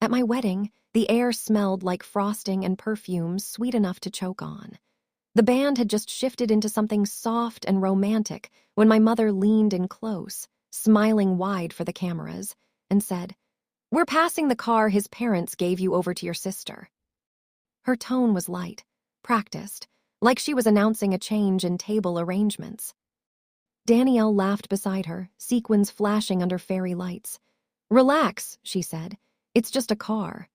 At my wedding, the air smelled like frosting and perfume sweet enough to choke on. The band had just shifted into something soft and romantic when my mother leaned in close, smiling wide for the cameras, and said, "We're passing the car his parents gave you over to your sister." Her tone was light, practiced, like she was announcing a change in table arrangements. Danielle laughed beside her, sequins flashing under fairy lights. "Relax," she said. "It's just a car."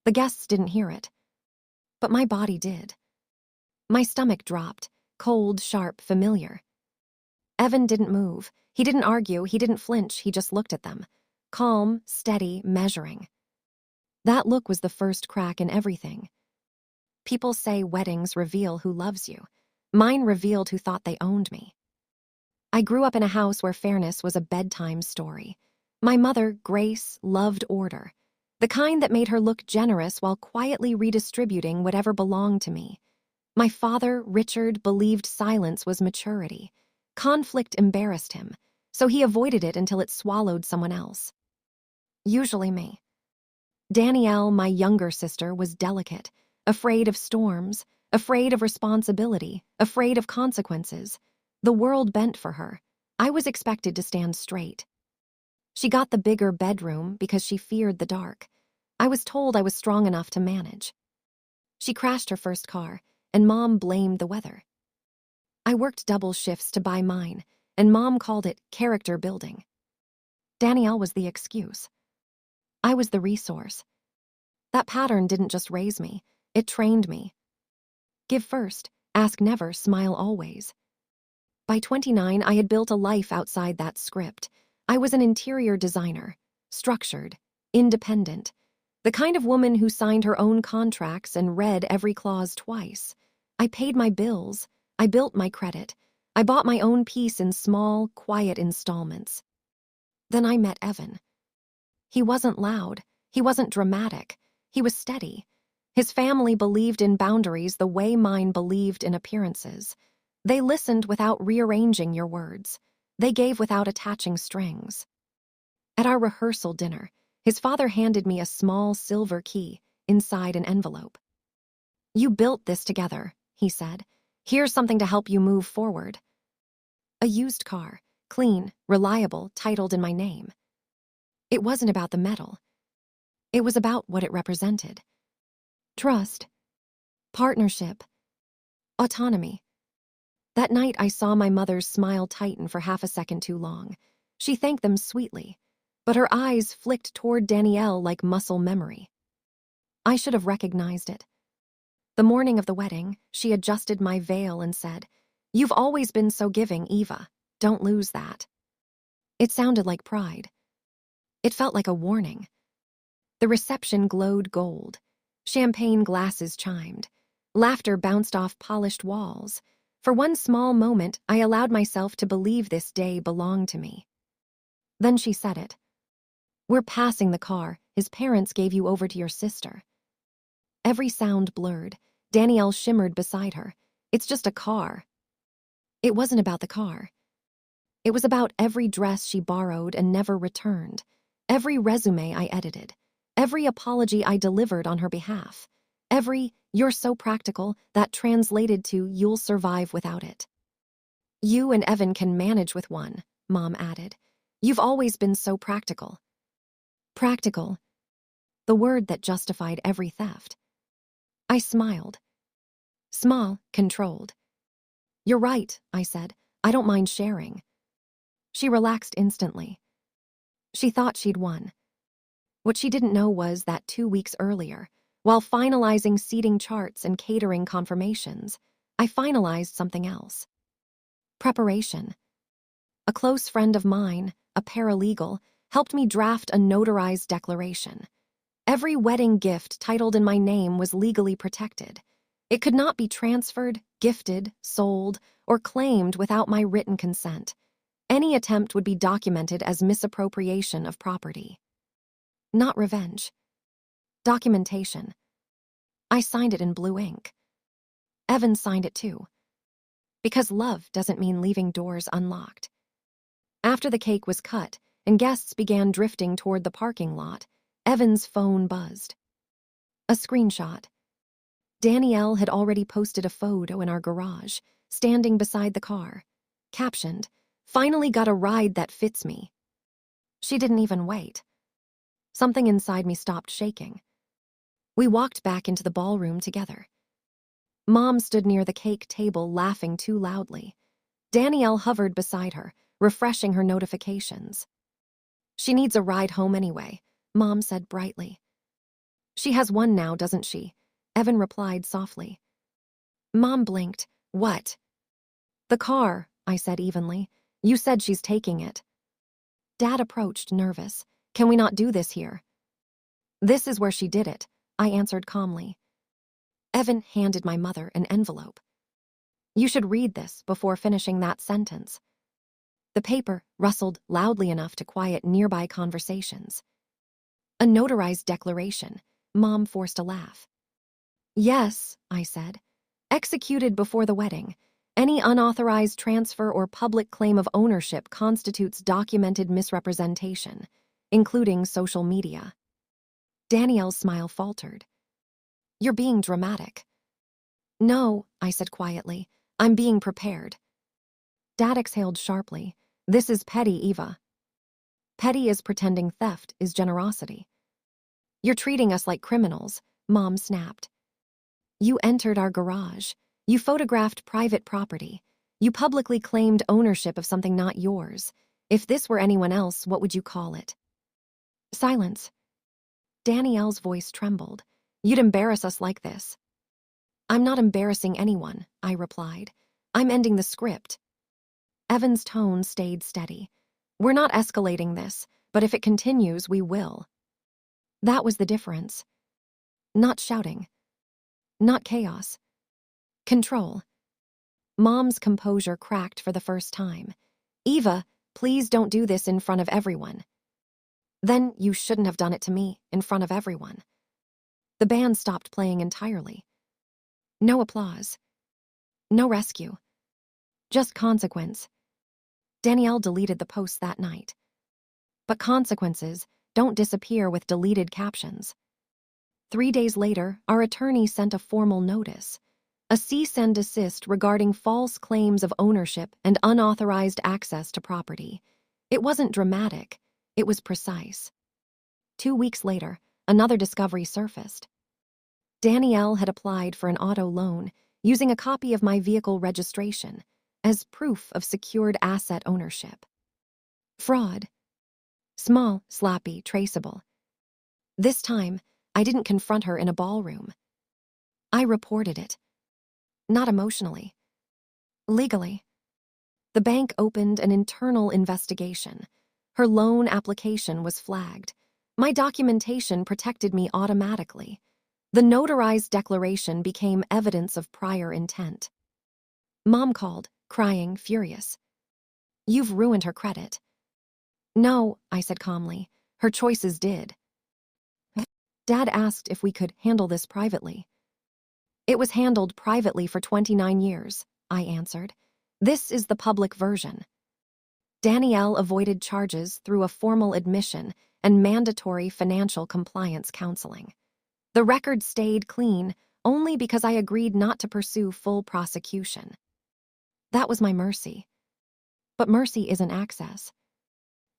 The guests didn't hear it, but my body did. My stomach dropped, cold, sharp, familiar. Evan didn't move. He didn't argue, he didn't flinch, he just looked at them. Calm, steady, measuring. That look was the first crack in everything. People say weddings reveal who loves you. Mine revealed who thought they owned me. I grew up in a house where fairness was a bedtime story. My mother, Grace, loved order. The kind that made her look generous while quietly redistributing whatever belonged to me. My father, Richard, believed silence was maturity. Conflict embarrassed him, so he avoided it until it swallowed someone else. Usually me. Danielle, my younger sister, was delicate, afraid of storms, afraid of responsibility, afraid of consequences. The world bent for her. I was expected to stand straight. She got the bigger bedroom because she feared the dark. I was told I was strong enough to manage. She crashed her first car, and Mom blamed the weather. I worked double shifts to buy mine, and Mom called it character building. Danielle was the excuse. I was the resource. That pattern didn't just raise me, it trained me. Give first, ask never, smile always. By 29, I had built a life outside that script. I was an interior designer, structured, independent, the kind of woman who signed her own contracts and read every clause twice. I paid my bills, I built my credit, I bought my own peace in small, quiet installments. Then I met Evan. He wasn't loud, he wasn't dramatic, he was steady. His family believed in boundaries the way mine believed in appearances. They listened without rearranging your words. They gave without attaching strings. At our rehearsal dinner, his father handed me a small silver key inside an envelope. "You built this together," he said. "Here's something to help you move forward." A used car, clean, reliable, titled in my name. It wasn't about the metal. It was about what it represented. Trust, partnership, autonomy. That night I saw my mother's smile tighten for half a second too long. She thanked them sweetly, but her eyes flicked toward Danielle like muscle memory. I should have recognized it. The morning of the wedding, she adjusted my veil and said, "You've always been so giving, Eva. Don't lose that." It sounded like pride. It felt like a warning. The reception glowed gold. Champagne glasses chimed. Laughter bounced off polished walls. For one small moment, I allowed myself to believe this day belonged to me. Then she said it. "We're passing the car his parents gave you over to your sister." Every sound blurred. Danielle shimmered beside her. "It's just a car." It wasn't about the car. It was about every dress she borrowed and never returned, every resume I edited, every apology I delivered on her behalf, every "you're so practical" that translated to "you'll survive without it." "You and Evan can manage with one," Mom added. "You've always been so practical." Practical. The word that justified every theft. I smiled. Small, controlled. "You're right," I said. "I don't mind sharing." She relaxed instantly. She thought she'd won. What she didn't know was that 2 weeks earlier, while finalizing seating charts and catering confirmations, I finalized something else. Preparation. A close friend of mine, a paralegal, helped me draft a notarized declaration. Every wedding gift titled in my name was legally protected. It could not be transferred, gifted, sold, or claimed without my written consent. Any attempt would be documented as misappropriation of property. Not revenge. Documentation. I signed it in blue ink. Evan signed it too. Because love doesn't mean leaving doors unlocked. After the cake was cut and guests began drifting toward the parking lot, Evan's phone buzzed. A screenshot. Danielle had already posted a photo in our garage, standing beside the car. Captioned, "Finally got a ride that fits me." She didn't even wait. Something inside me stopped shaking. We walked back into the ballroom together. Mom stood near the cake table laughing too loudly. Danielle hovered beside her, refreshing her notifications. "She needs a ride home anyway," Mom said brightly. "She has one now, doesn't she?" Evan replied softly. Mom blinked. "What?" "The car," I said evenly. "You said she's taking it." Dad approached, nervous. "Can we not do this here?" "This is where she did it," I answered calmly. Evan handed my mother an envelope. "You should read this before finishing that sentence." The paper rustled loudly enough to quiet nearby conversations. "A notarized declaration," Mom forced a laugh. "Yes," I said. "Executed before the wedding. Any unauthorized transfer or public claim of ownership constitutes documented misrepresentation, including social media." Danielle's smile faltered. "You're being dramatic." "No," I said quietly. "I'm being prepared." Dad exhaled sharply. "This is petty, Eva." "Petty is pretending theft is generosity." "You're treating us like criminals," Mom snapped. "You entered our garage. You photographed private property. You publicly claimed ownership of something not yours. If this were anyone else, what would you call it?" Silence. Danielle's voice trembled. "You'd embarrass us like this." "I'm not embarrassing anyone," I replied. "I'm ending the script." Evan's tone stayed steady. "We're not escalating this, but if it continues, we will." That was the difference. Not shouting. Not chaos. Control. Mom's composure cracked for the first time. "Eva, please don't do this in front of everyone." "Then you shouldn't have done it to me, in front of everyone." The band stopped playing entirely. No applause. No rescue. Just consequence. Danielle deleted the posts that night. But consequences don't disappear with deleted captions. 3 days later, our attorney sent a formal notice. A cease and desist regarding false claims of ownership and unauthorized access to property. It wasn't dramatic, it was precise. 2 weeks later, another discovery surfaced. Danielle had applied for an auto loan using a copy of my vehicle registration as proof of secured asset ownership. Fraud. Small, sloppy, traceable. This time, I didn't confront her in a ballroom. I reported it. Not emotionally. Legally. The bank opened an internal investigation. Her loan application was flagged. My documentation protected me automatically. The notarized declaration became evidence of prior intent. Mom called, crying, furious. "You've ruined her credit." "No," I said calmly. "Her choices did." Dad asked if we could handle this privately. "It was handled privately for 29 years, I answered. "This is the public version." Danielle avoided charges through a formal admission and mandatory financial compliance counseling. The record stayed clean only because I agreed not to pursue full prosecution. That was my mercy. But mercy isn't access.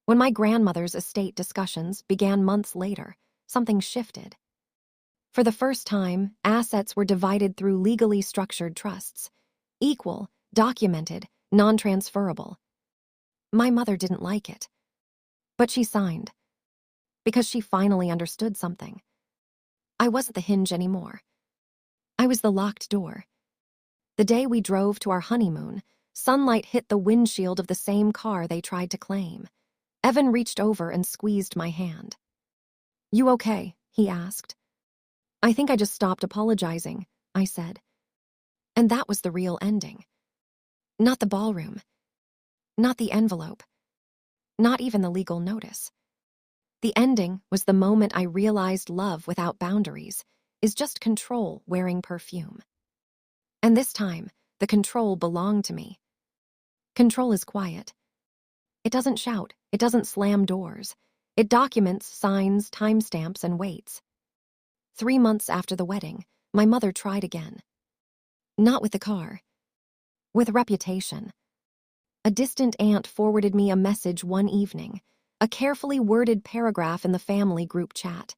When my grandmother's estate discussions began months later, something shifted. For the first time, assets were divided through legally structured trusts. Equal, documented, non-transferable. My mother didn't like it. But she signed. Because she finally understood something. I wasn't the hinge anymore. I was the locked door. The day we drove to our honeymoon, sunlight hit the windshield of the same car they tried to claim. Evan reached over and squeezed my hand. "You okay?" he asked. "I think I just stopped apologizing," I said. And that was the real ending. Not the ballroom. Not the envelope. Not even the legal notice. The ending was the moment I realized love without boundaries is just control wearing perfume. And this time, the control belonged to me. Control is quiet. It doesn't shout, it doesn't slam doors. It documents signs, timestamps, and waits. 3 months after the wedding, my mother tried again. Not with the car. With reputation. A distant aunt forwarded me a message one evening, a carefully worded paragraph in the family group chat.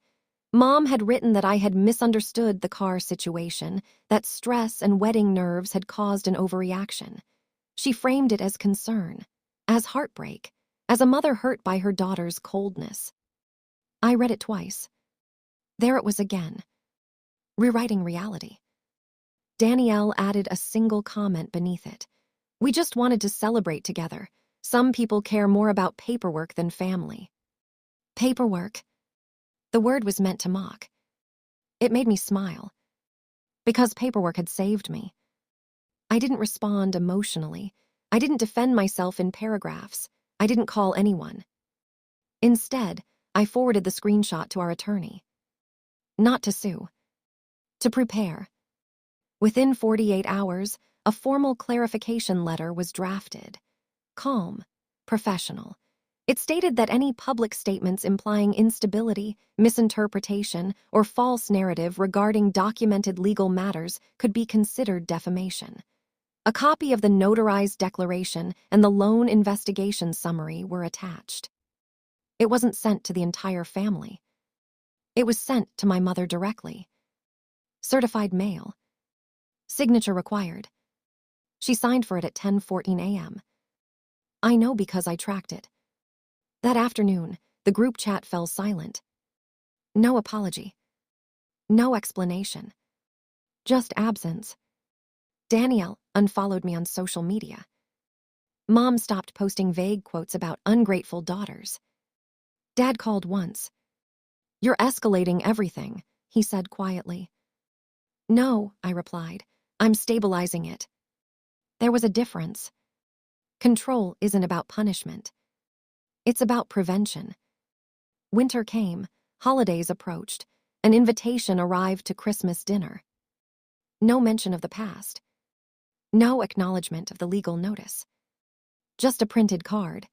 Mom had written that I had misunderstood the car situation, that stress and wedding nerves had caused an overreaction. She framed it as concern, as heartbreak, as a mother hurt by her daughter's coldness. I read it twice. There it was again. Rewriting reality. Danielle added a single comment beneath it. We just wanted to celebrate together. Some people care more about paperwork than family. Paperwork. The word was meant to mock. It made me smile. Because paperwork had saved me. I didn't respond emotionally. I didn't defend myself in paragraphs. I didn't call anyone. Instead, I forwarded the screenshot to our attorney. Not to sue. To prepare. Within 48 hours, a formal clarification letter was drafted. Calm, professional. It stated that any public statements implying instability, misinterpretation, or false narrative regarding documented legal matters could be considered defamation. A copy of the notarized declaration and the loan investigation summary were attached. It wasn't sent to the entire family. It was sent to my mother directly. Certified mail. Signature required. She signed for it at 10:14 a.m. I know because I tracked it. That afternoon, the group chat fell silent. No apology. No explanation. Just absence. Danielle unfollowed me on social media. Mom stopped posting vague quotes about ungrateful daughters. Dad called once. You're escalating everything, he said quietly. No, I replied. I'm stabilizing it. There was a difference. Control isn't about punishment. It's about prevention. Winter came, holidays approached, an invitation arrived to Christmas dinner. No mention of the past. No acknowledgement of the legal notice. Just a printed card.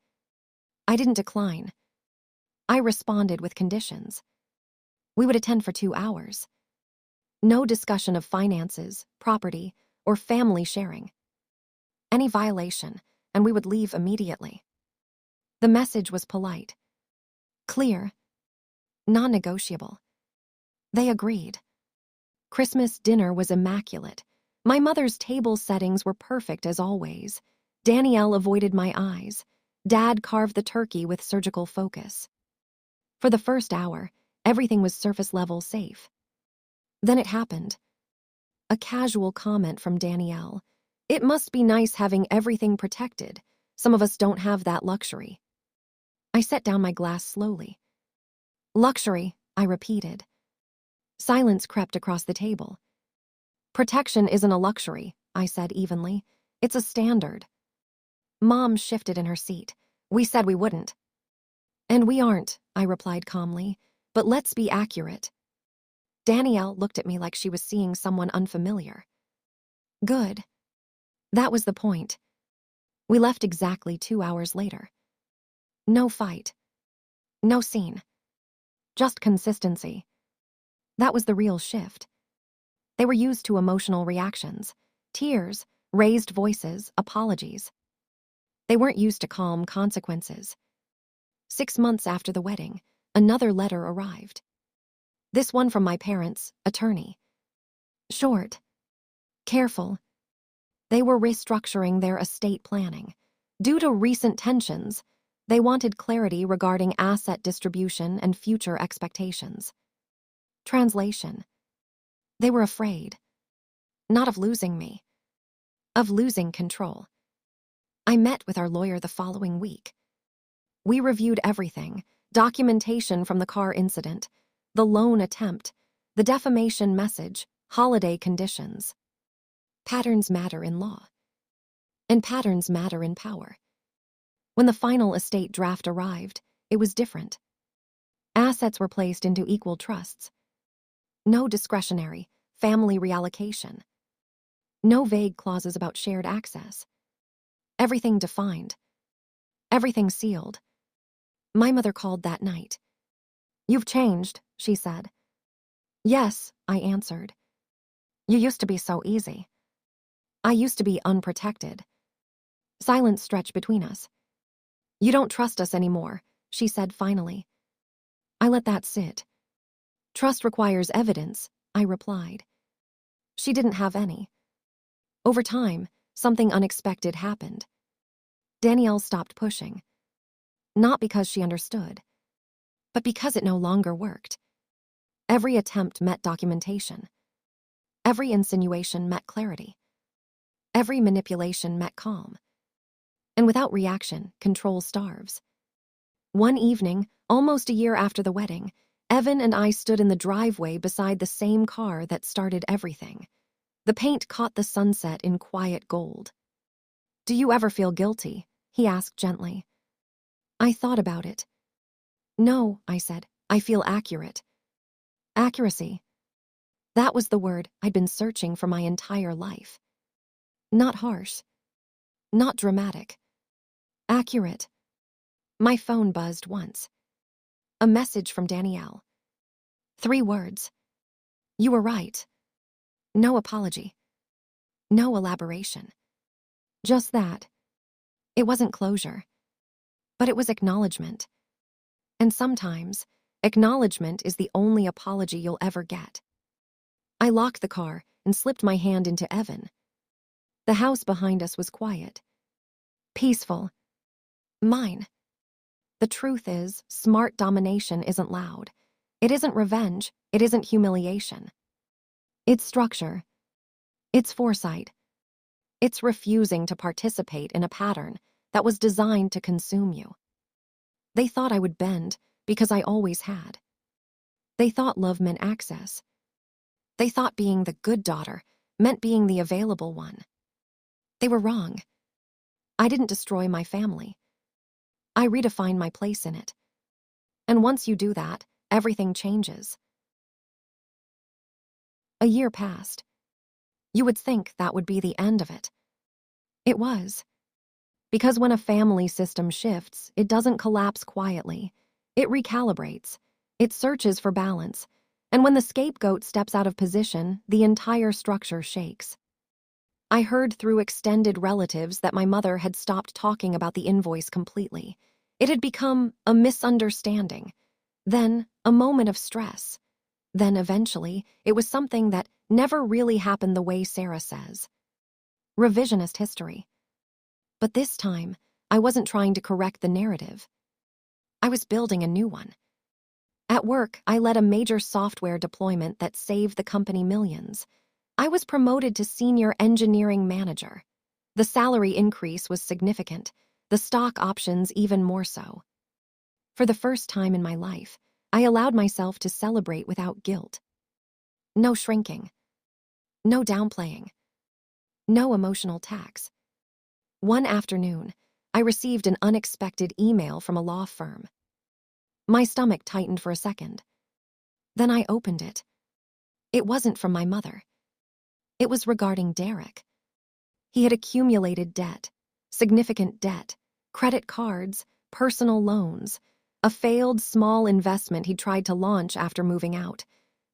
I didn't decline. I responded with conditions. We would attend for 2 hours. No discussion of finances, property, or family sharing. Any violation, and we would leave immediately. The message was polite. Clear. Non-negotiable. They agreed. Christmas dinner was immaculate. My mother's table settings were perfect as always. Danielle avoided my eyes. Dad carved the turkey with surgical focus. For the first hour, everything was surface-level safe. Then it happened. A casual comment from Danielle. It must be nice having everything protected. Some of us don't have that luxury. I set down my glass slowly. Luxury, I repeated. Silence crept across the table. Protection isn't a luxury, I said evenly. It's a standard. Mom shifted in her seat. We said we wouldn't. And we aren't, I replied calmly. But let's be accurate. Danielle looked at me like she was seeing someone unfamiliar. Good. That was the point. We left exactly 2 hours later. No fight. No scene. Just consistency. That was the real shift. They were used to emotional reactions, tears, raised voices, apologies. They weren't used to calm consequences. 6 months after the wedding, another letter arrived. This one from my parents' attorney. Short. Careful. They were restructuring their estate planning. Due to recent tensions, they wanted clarity regarding asset distribution and future expectations. Translation. They were afraid. Not of losing me. Of losing control. I met with our lawyer the following week. We reviewed everything, documentation from the car incident, the loan attempt, the defamation message, holiday conditions. Patterns matter in law. And patterns matter in power. When the final estate draft arrived, it was different. Assets were placed into equal trusts. No discretionary, family reallocation. No vague clauses about shared access. Everything defined. Everything sealed. My mother called that night. "You've changed," she said. "Yes," I answered. "You used to be so easy." "I used to be unprotected." Silence stretched between us. "You don't trust us anymore," she said finally. I let that sit. "Trust requires evidence," I replied. She didn't have any. Over time, something unexpected happened. Danielle stopped pushing. Not because she understood, but because it no longer worked. Every attempt met documentation. Every insinuation met clarity. Every manipulation met calm. And without reaction, control starves. One evening, almost a year after the wedding, Evan and I stood in the driveway beside the same car that started everything. The paint caught the sunset in quiet gold. "Do you ever feel guilty?" he asked gently. I thought about it. "No," I said. "I feel accurate." Accuracy. That was the word I'd been searching for my entire life. Not harsh. Not dramatic. Accurate. My phone buzzed once. A message from Danielle. 3 words. "You were right." No apology. No elaboration. Just that. It wasn't closure. But it was acknowledgement. And sometimes, acknowledgement is the only apology you'll ever get. I locked the car and slipped my hand into Evan. The house behind us was quiet. Peaceful. Mine. The truth is, smart domination isn't loud. It isn't revenge. It isn't humiliation. It's structure. It's foresight. It's refusing to participate in a pattern that was designed to consume you. They thought I would bend because I always had. They thought love meant access. They thought being the good daughter meant being the available one. They were wrong. I didn't destroy my family. I redefined my place in it. And once you do that, everything changes. A year passed. You would think that would be the end of it. It was. Because when a family system shifts, it doesn't collapse quietly. It recalibrates. It searches for balance. And when the scapegoat steps out of position, the entire structure shakes. I heard through extended relatives that my mother had stopped talking about the invoice completely. It had become a misunderstanding, then a moment of stress. Then eventually, it was something that never really happened the way Sarah says. Revisionist history. But this time, I wasn't trying to correct the narrative. I was building a new one. At work, I led a major software deployment that saved the company millions. I was promoted to senior engineering manager. The salary increase was significant, the stock options even more so. For the first time in my life, I allowed myself to celebrate without guilt. No shrinking. No downplaying. No emotional tax. One afternoon, I received an unexpected email from a law firm. My stomach tightened for a second. Then I opened it. It wasn't from my mother. It was regarding Derek. He had accumulated debt, significant debt, credit cards, personal loans, a failed small investment he tried to launch after moving out.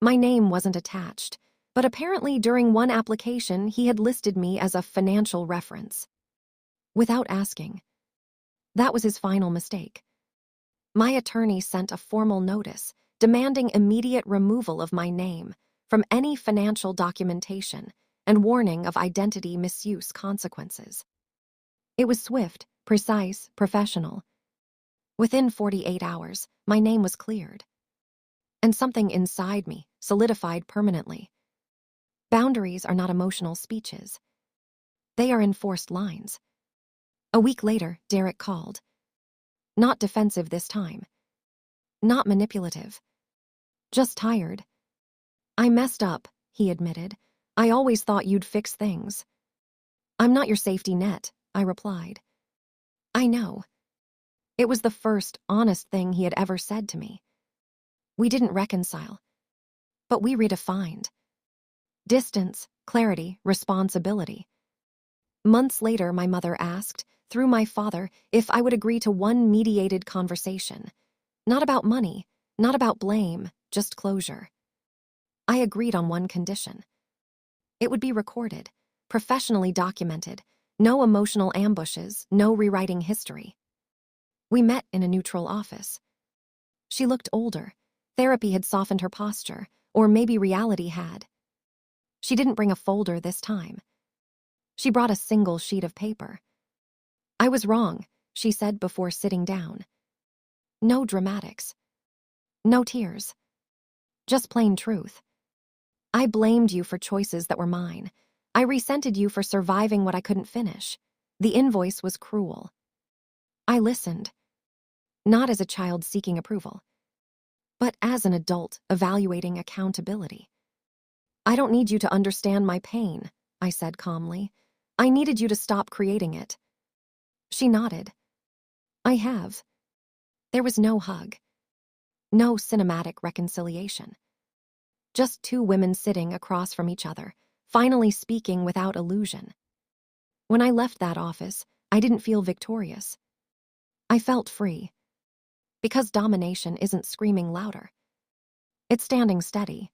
My name wasn't attached, but apparently during one application he had listed me as a financial reference. Without asking. That was his final mistake. My attorney sent a formal notice demanding immediate removal of my name from any financial documentation and warning of identity misuse consequences. It was swift, precise, professional. Within 48 hours, my name was cleared. And something inside me solidified permanently. Boundaries are not emotional speeches. They are enforced lines. A week later, Derek called. Not defensive this time. Not manipulative. Just tired. "I messed up," he admitted. "I always thought you'd fix things." "I'm not your safety net," I replied. "I know." It was the first honest thing he had ever said to me. We didn't reconcile, but we redefined. Distance, clarity, responsibility. Months later, my mother asked, through my father, if I would agree to one mediated conversation. Not about money, not about blame, just closure. I agreed on one condition. It would be recorded, professionally documented, no emotional ambushes, no rewriting history. We met in a neutral office. She looked older. Therapy had softened her posture, or maybe reality had. She didn't bring a folder this time. She brought a single sheet of paper. I was wrong, she said before sitting down. No dramatics. No tears. Just plain truth. I blamed you for choices that were mine. I resented you for surviving what I couldn't finish. The invoice was cruel. I listened. Not as a child seeking approval, but as an adult evaluating accountability. I don't need you to understand my pain, I said calmly. I needed you to stop creating it. She nodded. I have. There was no hug. No cinematic reconciliation. Just two women sitting across from each other, finally speaking without illusion. When I left that office, I didn't feel victorious. I felt free. Because domination isn't screaming louder. It's standing steady.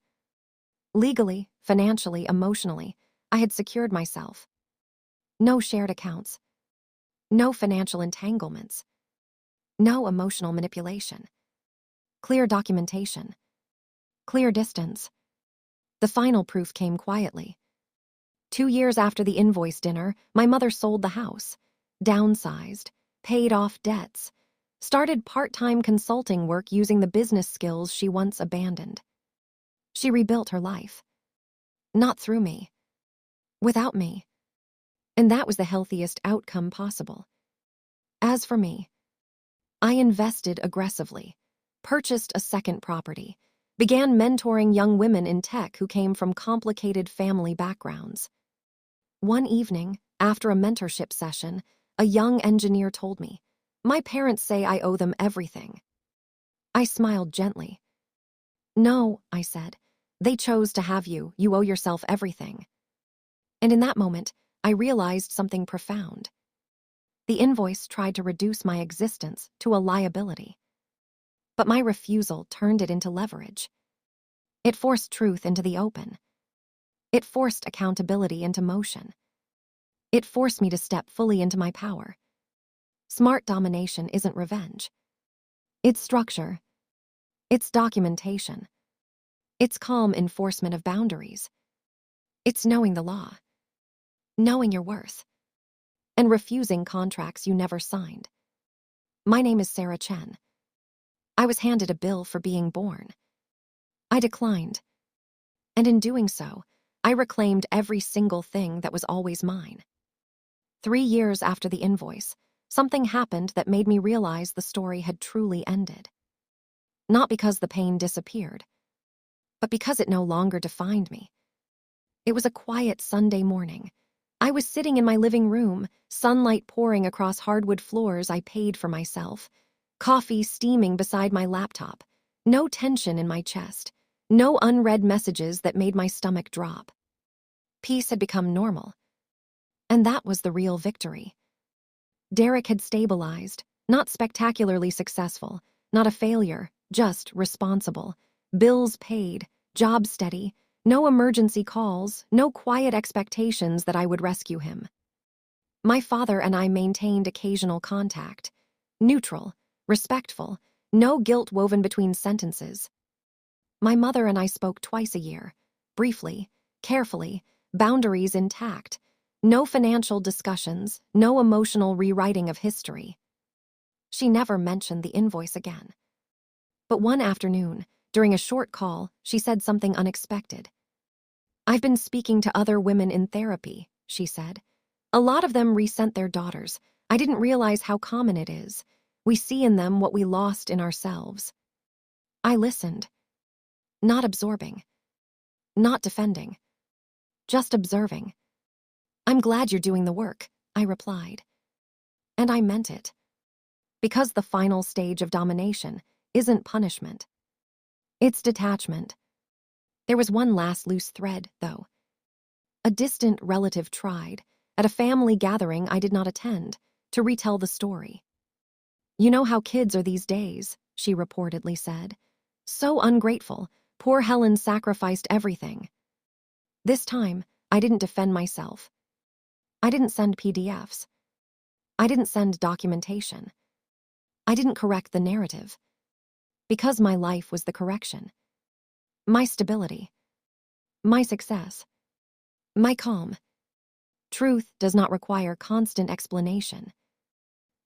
Legally, financially, emotionally, I had secured myself. No shared accounts. No financial entanglements. No emotional manipulation. Clear documentation. Clear distance. The final proof came quietly. 2 years after the invoice dinner, my mother sold the house, downsized, paid off debts, started part-time consulting work using the business skills she once abandoned. She rebuilt her life. Not through me. Without me. And that was the healthiest outcome possible. As for me, I invested aggressively, purchased a second property, began mentoring young women in tech who came from complicated family backgrounds. One evening, after a mentorship session, a young engineer told me, "My parents say I owe them everything." I smiled gently. "No," I said. "They chose to have you. You owe yourself everything." And in that moment, I realized something profound. The invoice tried to reduce my existence to a liability. But my refusal turned it into leverage. It forced truth into the open. It forced accountability into motion. It forced me to step fully into my power. Smart domination isn't revenge. It's structure. It's documentation. It's calm enforcement of boundaries. It's knowing the law. Knowing your worth. And refusing contracts you never signed. My name is Sarah Chen. I was handed a bill for being born. I declined. And in doing so, I reclaimed every single thing that was always mine. 3 years after the invoice, something happened that made me realize the story had truly ended. Not because the pain disappeared, but because it no longer defined me. It was a quiet Sunday morning. I was sitting in my living room, sunlight pouring across hardwood floors I paid for myself, coffee steaming beside my laptop, no tension in my chest, no unread messages that made my stomach drop. Peace had become normal. And that was the real victory. Derek had stabilized, not spectacularly successful, not a failure, just responsible. Bills paid, job steady, no emergency calls, no quiet expectations that I would rescue him. My father and I maintained occasional contact. Neutral, respectful, no guilt woven between sentences. My mother and I spoke twice a year, briefly, carefully, boundaries intact. No financial discussions, no emotional rewriting of history. She never mentioned the invoice again. But one afternoon, during a short call, she said something unexpected. "I've been speaking to other women in therapy," she said. "A lot of them resent their daughters. I didn't realize how common it is. We see in them what we lost in ourselves." I listened. Not absorbing. Not defending. Just observing. "I'm glad you're doing the work," I replied. And I meant it. Because the final stage of domination isn't punishment. It's detachment. There was one last loose thread, though. A distant relative tried, at a family gathering I did not attend, to retell the story. "You know how kids are these days," she reportedly said. "So ungrateful. Poor Helen sacrificed everything." This time, I didn't defend myself. I didn't send PDFs. I didn't send documentation. I didn't correct the narrative. Because my life was the correction. My stability. My success. My calm. Truth does not require constant explanation.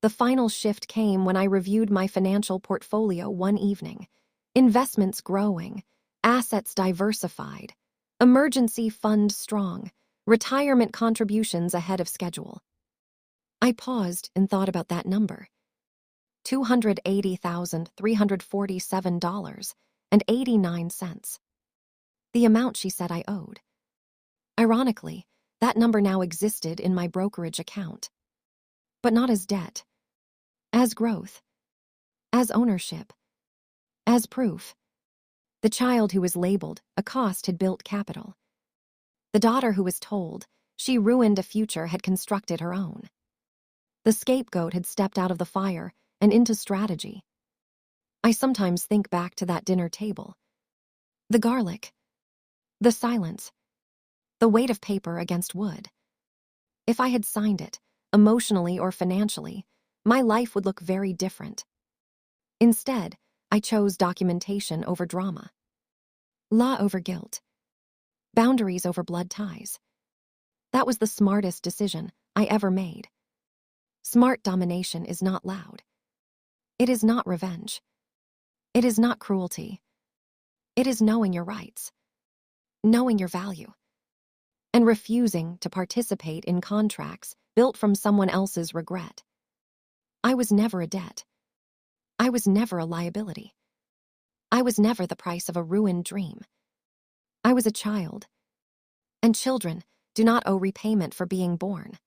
The final shift came when I reviewed my financial portfolio one evening. Investments growing, assets diversified, emergency fund strong, retirement contributions ahead of schedule. I paused and thought about that number. $280,347.89. The amount she said I owed. Ironically, that number now existed in my brokerage account. But not as debt. As growth. As ownership. As proof. The child who was labeled a cost had built capital. The daughter who was told she ruined a future had constructed her own. The scapegoat had stepped out of the fire and into strategy. I sometimes think back to that dinner table. The garlic. The silence. The weight of paper against wood. If I had signed it, emotionally or financially, my life would look very different. Instead, I chose documentation over drama. Law over guilt. Boundaries over blood ties. That was the smartest decision I ever made. Smart domination is not loud. It is not revenge. It is not cruelty. It is knowing your rights, knowing your value, and refusing to participate in contracts built from someone else's regret. I was never a debt. I was never a liability. I was never the price of a ruined dream. I was a child. And children do not owe repayment for being born.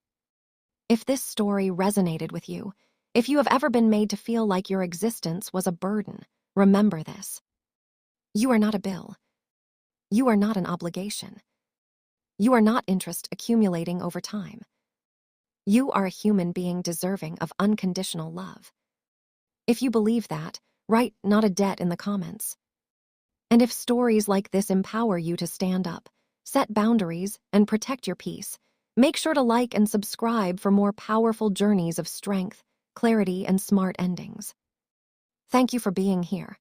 If this story resonated with you, if you have ever been made to feel like your existence was a burden, remember this. You are not a bill. You are not an obligation. You are not interest accumulating over time. You are a human being deserving of unconditional love. If you believe that, write "not a debt" in the comments. And if stories like this empower you to stand up, set boundaries, and protect your peace, make sure to like and subscribe for more powerful journeys of strength, clarity, and smart endings. Thank you for being here.